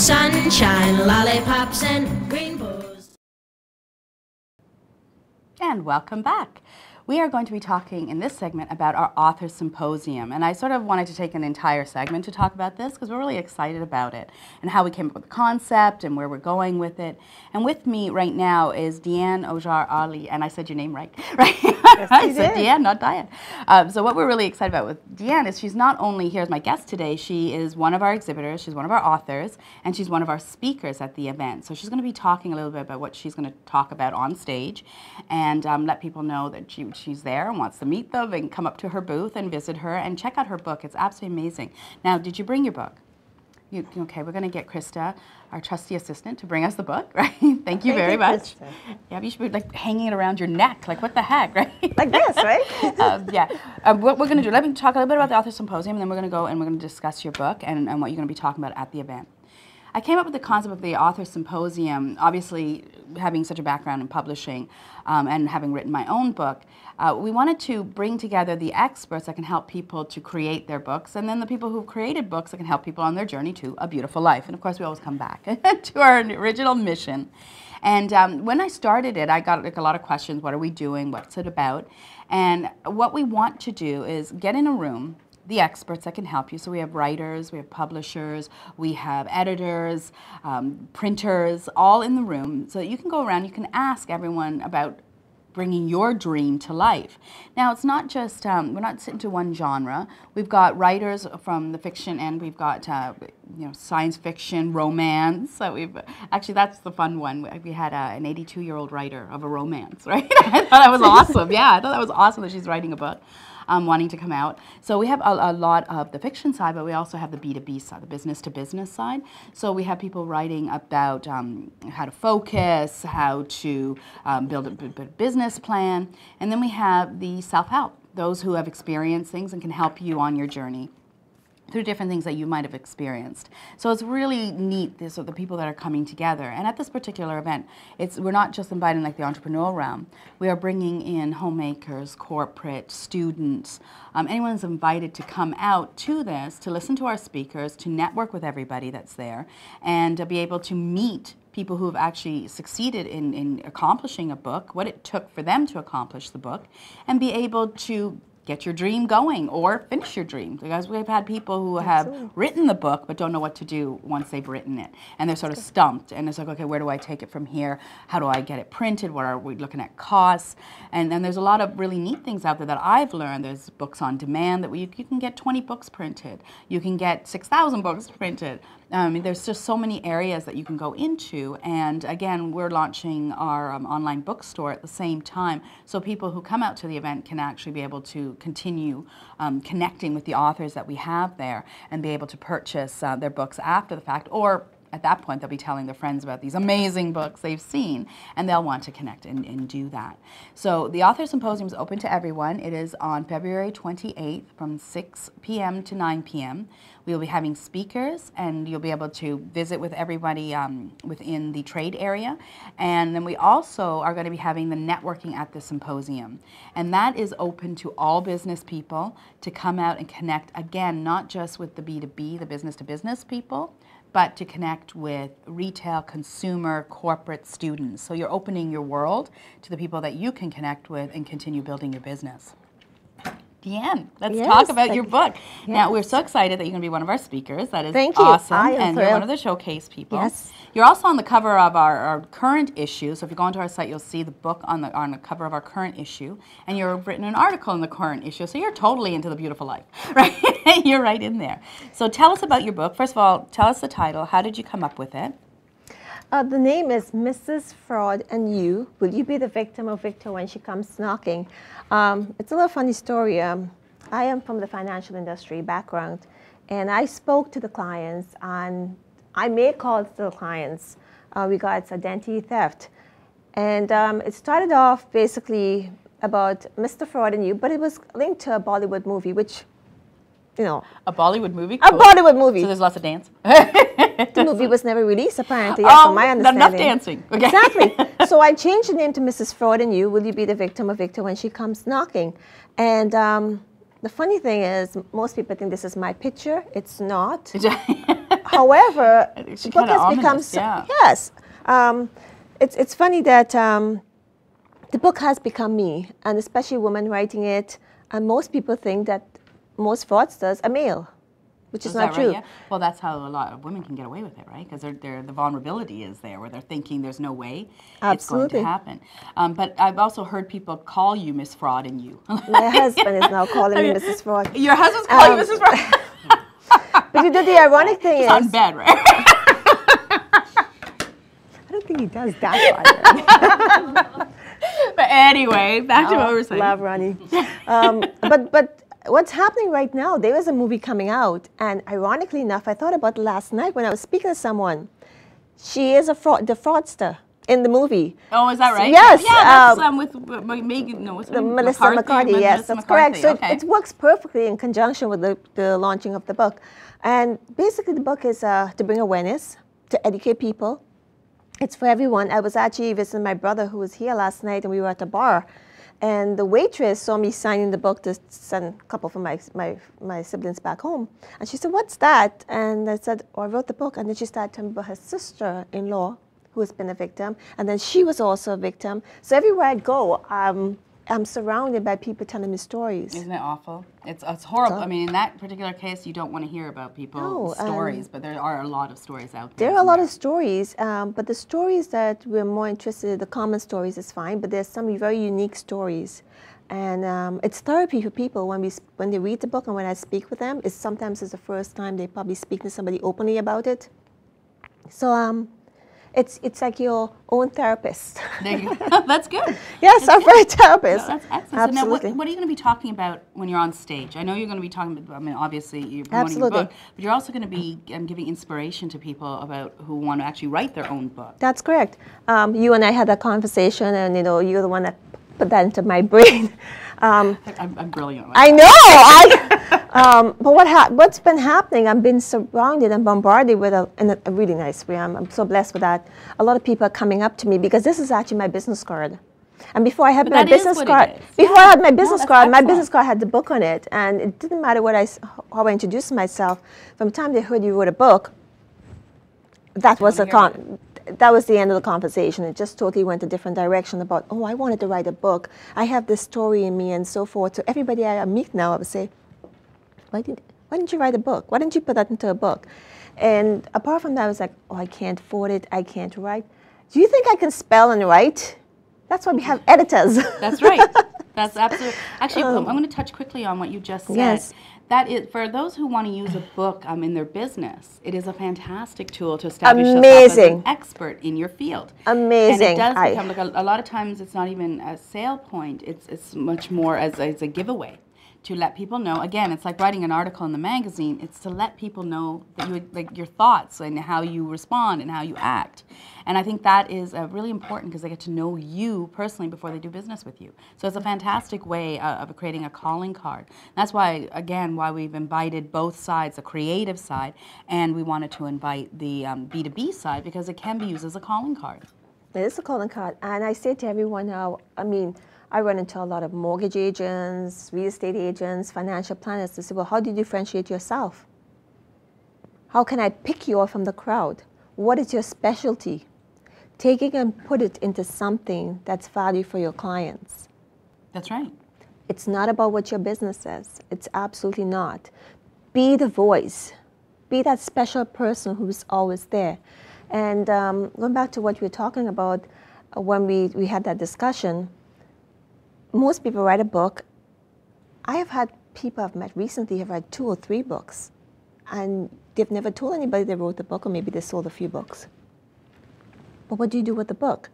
sunshine, lollipops, and rainbows. And welcome back. We are going to be talking in this segment about our author symposium, and I sort of wanted to take an entire segment to talk about this because we're really excited about it and how we came up with the concept and where we're going with it. And with me right now is Dianne Ojar-Ali, and I said your name right, right? Yes, I said Dianne, not Dianne. So what we're really excited about with Dianne is she's not only here as my guest today, she is one of our exhibitors, she's one of our authors, and she's one of our speakers at the event. So she's going to be talking a little bit about what she's going to talk about on stage and let people know that she's there and wants to meet them and come up to her booth and visit her and check out her book. It's absolutely amazing. Now, did you bring your book? Okay, we're going to get Krista, our trusty assistant, to bring us the book, right? Thank you very much. Krista. Yeah, you should be like hanging it around your neck, like what the heck, right? Like this, right? What we're going to do, let me talk a little bit about the author symposium, and then we're going to go and we're going to discuss your book and what you're going to be talking about at the event. I came up with the concept of the author symposium, obviously having such a background in publishing and having written my own book. We wanted to bring together the experts that can help people to create their books, and then the people who've created books that can help people on their journey to a beautiful life. And of course, we always come back to our original mission. And when I started it, I got like a lot of questions. What are we doing? What's it about? And what we want to do is get in a room, the experts that can help you. So we have writers, we have publishers, we have editors, printers, all in the room. So that you can go around, you can ask everyone about bringing your dream to life. Now, it's not just, we're not sitting to one genre. We've got writers from the fiction end. We've got, science fiction, romance. So actually, that's the fun one. We had an 82-year-old writer of a romance, right? I thought that was awesome. Yeah, I thought that was awesome that she's writing a book. Wanting to come out. So we have a lot of the fiction side, but we also have the B2B side, the business-to-business side. So we have people writing about how to focus, how to build a business plan, and then we have the self-help, those who have experienced things and can help you on your journey through different things that you might have experienced. So it's really neat, the people that are coming together. And at this particular event, we're not just inviting like the entrepreneurial realm. We are bringing in homemakers, corporate, students. Anyone's invited to come out to this, to listen to our speakers, to network with everybody that's there, and to be able to meet people who have actually succeeded in accomplishing a book, what it took for them to accomplish the book, and be able to get your dream going or finish your dream. Because we've had people who have written the book but don't know what to do once they've written it. And they're sort of stumped. And it's like, okay, where do I take it from here? How do I get it printed? What are we looking at costs? And there's a lot of really neat things out there that I've learned. There's books on demand that you can get 20 books printed. You can get 6,000 books printed. There's just so many areas that you can go into, and again, we're launching our online bookstore at the same time, so people who come out to the event can actually be able to continue connecting with the authors that we have there and be able to purchase their books after the fact, or at that point, they'll be telling their friends about these amazing books they've seen, and they'll want to connect and do that. So the Author Symposium is open to everyone. It is on February 28th from 6 p.m. to 9 p.m. We will be having speakers, and you'll be able to visit with everybody within the trade area. And then we also are going to be having the networking at the symposium. And that is open to all business people to come out and connect, again, not just with the B2B, the business-to-business people, but to connect with retail, consumer, corporate students. So you're opening your world to the people that you can connect with and continue building your business. Dianne, let's talk about your book. Yes. Now, we're so excited that you're going to be one of our speakers. That is awesome. And you're one of the showcase people. Yes. You're also on the cover of our current issue. So if you go onto our site, you'll see the book on the cover of our current issue. And you've written an article in the current issue. So you're totally into the beautiful life, right? You're right in there. So tell us about your book. First of all, tell us the title. How did you come up with it? The name is Mrs. Fraud and You. Will you be the victim or victor when she comes knocking? It's a little funny story. I am from the financial industry background, and I spoke to the clients, and I made calls to the clients regards identity theft. And it started off basically about Mr. Fraud and You, but it was linked to a Bollywood movie, which, you know. A Bollywood movie? Cool. A Bollywood movie. So there's lots of dance? The movie was never released, apparently, from my understanding. Not enough dancing. Okay. Exactly. So I changed the name to Mrs. Fraud and You. Will you be the victim or victor when she comes knocking? And the funny thing is, most people think this is my picture. It's not. However, the book has become yes. It's funny that the book has become me, and especially women writing it. And most people think that most fraudsters are male, which is not true. Right? Yeah. Well, that's how a lot of women can get away with it, right? Because the vulnerability is there, where they're thinking there's no way it's going to happen. But I've also heard people call you Miss Fraud and you. My husband is now calling me Mrs. Fraud. Your husband's calling you Mrs. Fraud? But you know, the ironic thing is... on bed, right? I don't think he does that. But anyway, back to what we were saying. Love Ronnie. But what's happening right now, there is a movie coming out, and ironically enough, I thought about it last night when I was speaking to someone. She is the fraudster in the movie. Oh, is that right? Yes. Yeah, that's with Megan, no, what's Melissa McCarthy, yes, that's correct. So it works perfectly in conjunction with the launching of the book. And basically the book is to bring awareness, to educate people. It's for everyone. I was actually visiting my brother who was here last night, and we were at a bar. And the waitress saw me signing the book to send a couple from my siblings back home. And she said, "What's that?" And I said, "Oh, I wrote the book." And then she started telling me about her sister-in-law who has been a victim. And then she was also a victim. So everywhere I go, I'm surrounded by people telling me stories. Isn't it awful? It's horrible. I mean, in that particular case, you don't want to hear about people's stories, but there are a lot of stories out there. There are a lot of stories, but the stories that we're more interested in, the common stories is fine, but there's some very unique stories. And it's therapy for people when they read the book and when I speak with them. Sometimes it's the first time they probably speak to somebody openly about it. So it's like your own therapist. There you go. That's good. Yes, I'm a therapist. No, that's excellent. Absolutely. So now, what are you going to be talking about when you're on stage? I know you're going to be talking about, I mean, obviously you're promoting your book, but you're also going to be giving inspiration to people about who want to actually write their own book. That's correct. You and I had that conversation, and you're the one that put that into my brain. I'm brilliant. I know. But what's been happening? I've been surrounded and bombarded with in a really nice way. I'm so blessed with that. A lot of people are coming up to me because this is actually my business card. And before I had my business card, my business card had the book on it, and it didn't matter how I introduced myself. From the time they heard you wrote a book, that was the end of the conversation. It just totally went a different direction about, oh, I wanted to write a book. I have this story in me and so forth. So everybody I meet now, I would say, why didn't you write a book? Why didn't you put that into a book? And apart from that, I was like, oh, I can't afford it. I can't write. Do you think I can spell and write? That's why we have editors. That's right. That's absolutely. Actually, I'm going to touch quickly on what you just said. Yes. That is, for those who want to use a book in their business, it is a fantastic tool to establish yourself as an expert in your field. Amazing. And it does become, like a lot of times, it's not even a sale point. It's much more as a giveaway to let people know. Again, it's like writing an article in the magazine. It's to let people know that your thoughts and how you respond and how you act. And I think that is really important because they get to know you personally before they do business with you. So it's a fantastic way of creating a calling card. And that's why, again, why we've invited both sides, the creative side, and we wanted to invite the B2B side because it can be used as a calling card. It is a calling card. And I say to everyone now, I run into a lot of mortgage agents, real estate agents, financial planners. They say, well, how do you differentiate yourself? How can I pick you off from the crowd? What is your specialty? Take it and put it into something that's value for your clients. That's right. It's not about what your business says. It's absolutely not. Be the voice. Be that special person who's always there. And going back to what we were talking about when we had that discussion, most people write a book. I have had people I've met recently have read 2 or 3 books, and they've never told anybody they wrote the book, or maybe they sold a few books. But what do you do with the book?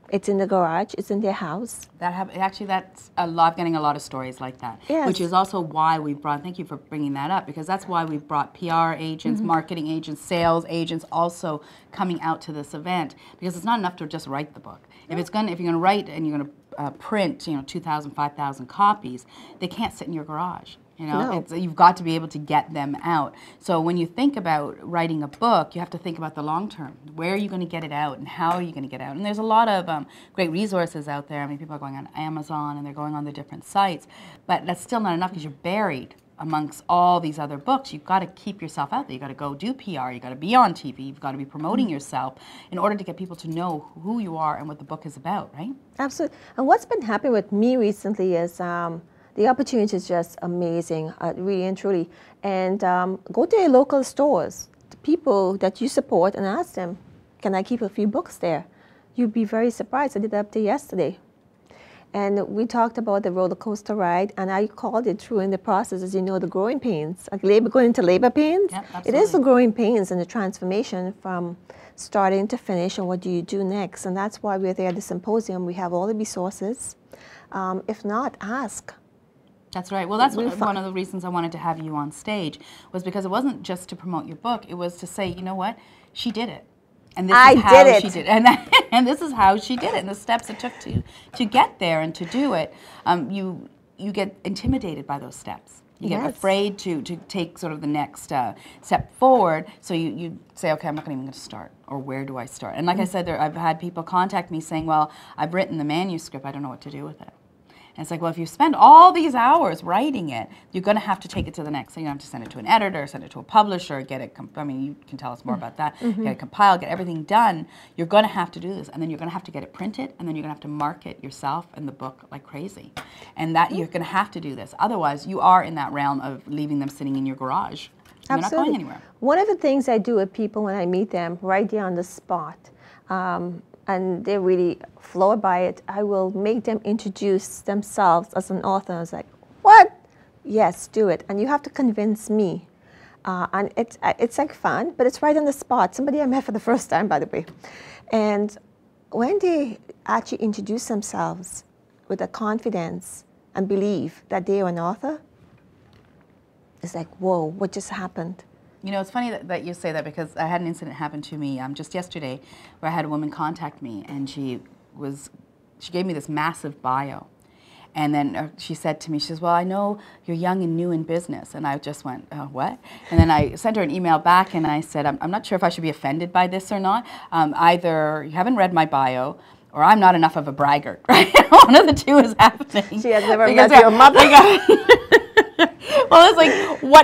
It's in the garage. It's in their house. Actually, that's a lot. Getting a lot of stories like that, yes. Which is also why we've brought. Thank you for bringing that up, because that's why we've brought PR agents, marketing agents, sales agents, also coming out to this event, because it's not enough to just write the book. If you're going to write and you're going to print, 2,000, 5,000 copies, they can't sit in your garage. No. You've got to be able to get them out. So when you think about writing a book, you have to think about the long term. Where are you going to get it out, and how are you going to get it out? And there's a lot of great resources out there. I mean, people are going on Amazon and they're going on the different sites, but that's still not enough because you're buried amongst all these other books, you've got to keep yourself out there. You've got to go do PR, you've got to be on TV, you've got to be promoting yourself in order to get people to know who you are and what the book is about, right? Absolutely. And what's been happening with me recently is the opportunity is just amazing, really and truly. And go to your local stores, the people that you support, and ask them, can I keep a few books there? You'd be very surprised. I did that up to yesterday. And we talked about the roller coaster ride, and I called it through in the process, as you know, the growing pains, like going into labor pains. Yep, it is the growing pains and the transformation from starting to finish, and what do you do next? And that's why we're there at the symposium. We have all the resources. If not, ask. That's right. Well, that's one of the reasons I wanted to have you on stage, was because it wasn't just to promote your book. It was to say, you know what, she did it. And this is how she did it. And this is how she did it, and the steps it took to get there and to do it. You get intimidated by those steps. You get afraid to take sort of the next step forward. So you say, okay, I'm not even going to start, or where do I start? And like I said, I've had people contact me saying, well, I've written the manuscript, I don't know what to do with it. And it's like, well, if you spend all these hours writing it, you're going to have to take it to the next thing. You have to send it to an editor, send it to a publisher, get it, I mean, you can tell us more about that, get it compiled, get everything done. You're going to have to do this. And then you're going to have to get it printed, and then you're going to have to market yourself and the book like crazy. And that you're going to have to do this. Otherwise, you are in that realm of leaving them sitting in your garage. They're not going anywhere. One of the things I do with people when I meet them right there on the spot, and they're really floored by it, I will make them introduce themselves as an author. I was like, what? Yes, do it. And you have to convince me. And it's like fun, but it's right on the spot. Somebody I met for the first time, by the way. And when they actually introduce themselves with a confidence and believe that they are an author, it's like, whoa, what just happened? You know, it's funny that you say that, because I had an incident happen to me just yesterday where I had a woman contact me, and she gave me this massive bio. And then she said to me, she says, well, I know you're young and new in business. And I just went, what? And then I sent her an email back, and I said, I'm not sure if I should be offended by this or not. Either you haven't read my bio, or I'm not enough of a braggart, right? One of the two is happening. She has never met your mother. Well, it's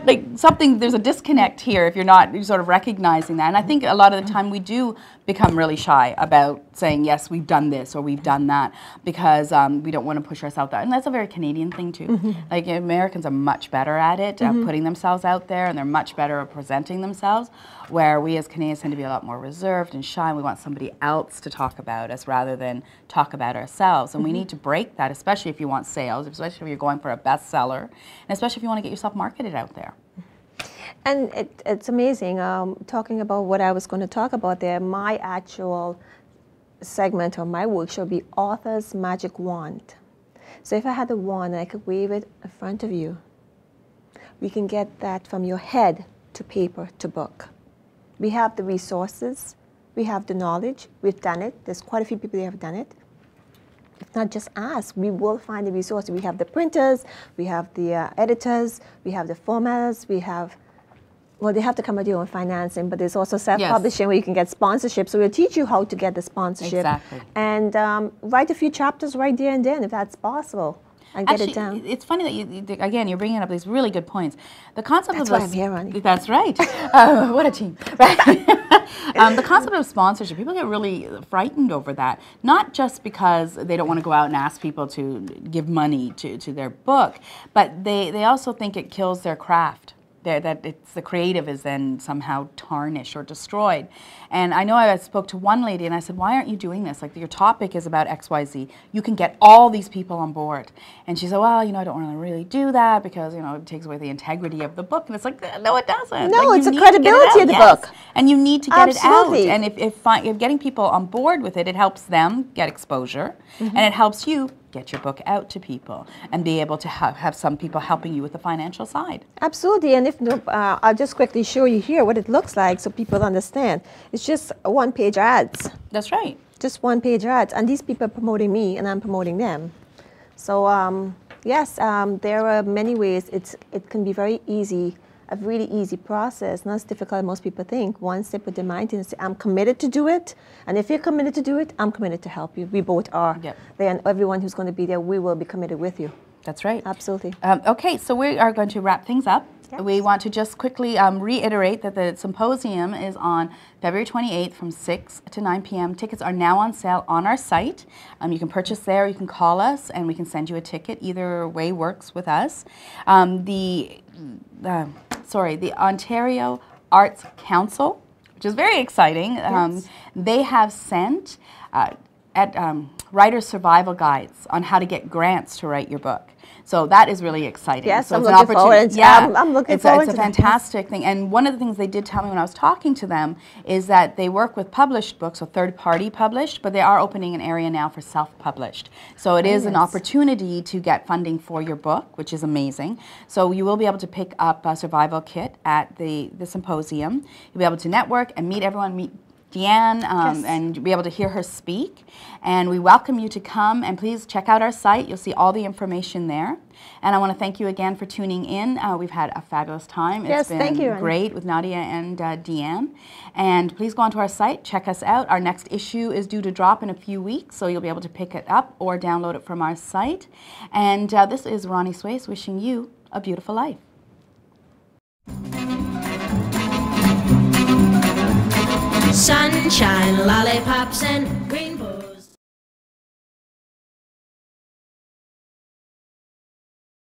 like something, there's a disconnect here if you're sort of recognizing that. And I think a lot of the time we do become really shy about saying, yes, we've done this or we've done that, because we don't want to push ourselves out. And that's a very Canadian thing too. Like, Americans are much better at it, putting themselves out there, and they're much better at presenting themselves, where we as Canadians tend to be a lot more reserved and shy, and we want somebody else to talk about us rather than talk about ourselves. And we need to break that, especially if you want sales, especially if you're going for a bestseller, and especially if you want to get yourself marketed out there. And it's amazing, talking about what I was going to talk about there, my actual segment or my workshop would be Author's Magic Wand. So if I had a wand and I could wave it in front of you, we can get that from your head to paper to book. We have the resources, we have the knowledge, we've done it, there's quite a few people that have done it. If not, just ask. We will find the resources. We have the printers, we have the editors, we have the formatters, we have, well, they have to come with their own financing, but there's also self-publishing where you can get sponsorship. So we'll teach you how to get the sponsorship. Exactly. And write a few chapters right there and then, if that's possible. And get it down. It's funny that again, you're bringing up these really good points. The concept That's of why I'm here, Ronnie. That's right. What a team. The concept of sponsorship, people get really frightened over that. Not just because they don't want to go out and ask people to give money to their book, but they also think it kills their craft. That it's the creative is then somehow tarnished or destroyed. And I know I spoke to one lady and I said, why aren't you doing this? Like, your topic is about XYZ. You can get all these people on board. And she said, well, I don't want to really do that because, it takes away the integrity of the book. And it's like, no, it doesn't. No, like, it's the credibility of the book. And you need to get Absolutely. it out. And if getting people on board with it, it helps them get exposure, and it helps you get your book out to people and be able to have some people helping you with the financial side. Absolutely, and if I'll just quickly show you here what it looks like so people understand. It's just one-page ads. That's right. Just one-page ads, and these people are promoting me and I'm promoting them. So yes, there are many ways. It can be very easy, a really easy process, not as difficult as most people think. Once they put their mind in and say, I'm committed to do it, and if you're committed to do it, I'm committed to help you. We both are. Yep. And everyone who's going to be there, we will be committed with you. That's right. Absolutely. Okay, so we are going to wrap things up. Yes. We want to just quickly reiterate that the symposium is on February 28th from 6 to 9 p.m. Tickets are now on sale on our site. You can purchase there, you can call us, and we can send you a ticket. Either way works with us. The Ontario Arts Council, which is very exciting, Yes. they have sent writer survival guides on how to get grants to write your book. So that is really exciting. Yes, so I'm it's an looking forward. opportunity. Yeah, I'm looking forward it's to a that. fantastic thing. And one of the things they did tell me when I was talking to them is that they work with published books, so third-party published, but they are opening an area now for self-published. So it is an nice. opportunity to get funding for your book, which is amazing. So you will be able to pick up a survival kit at the symposium. You'll be able to network and meet everyone, meet Dianne, Yes. and be able to hear her speak. And we welcome you to come, and please check out our site. You'll see all the information there. And I want to thank you again for tuning in. We've had a fabulous time. Yes, It's been thank you, Annie. great with Nadia and Dianne. And please go onto our site, check us out. Our next issue is due to drop in a few weeks, so you'll be able to pick it up or download it from our site. And this is Ronnie Swace wishing you a beautiful life. Sunshine, lollipops, and green booze.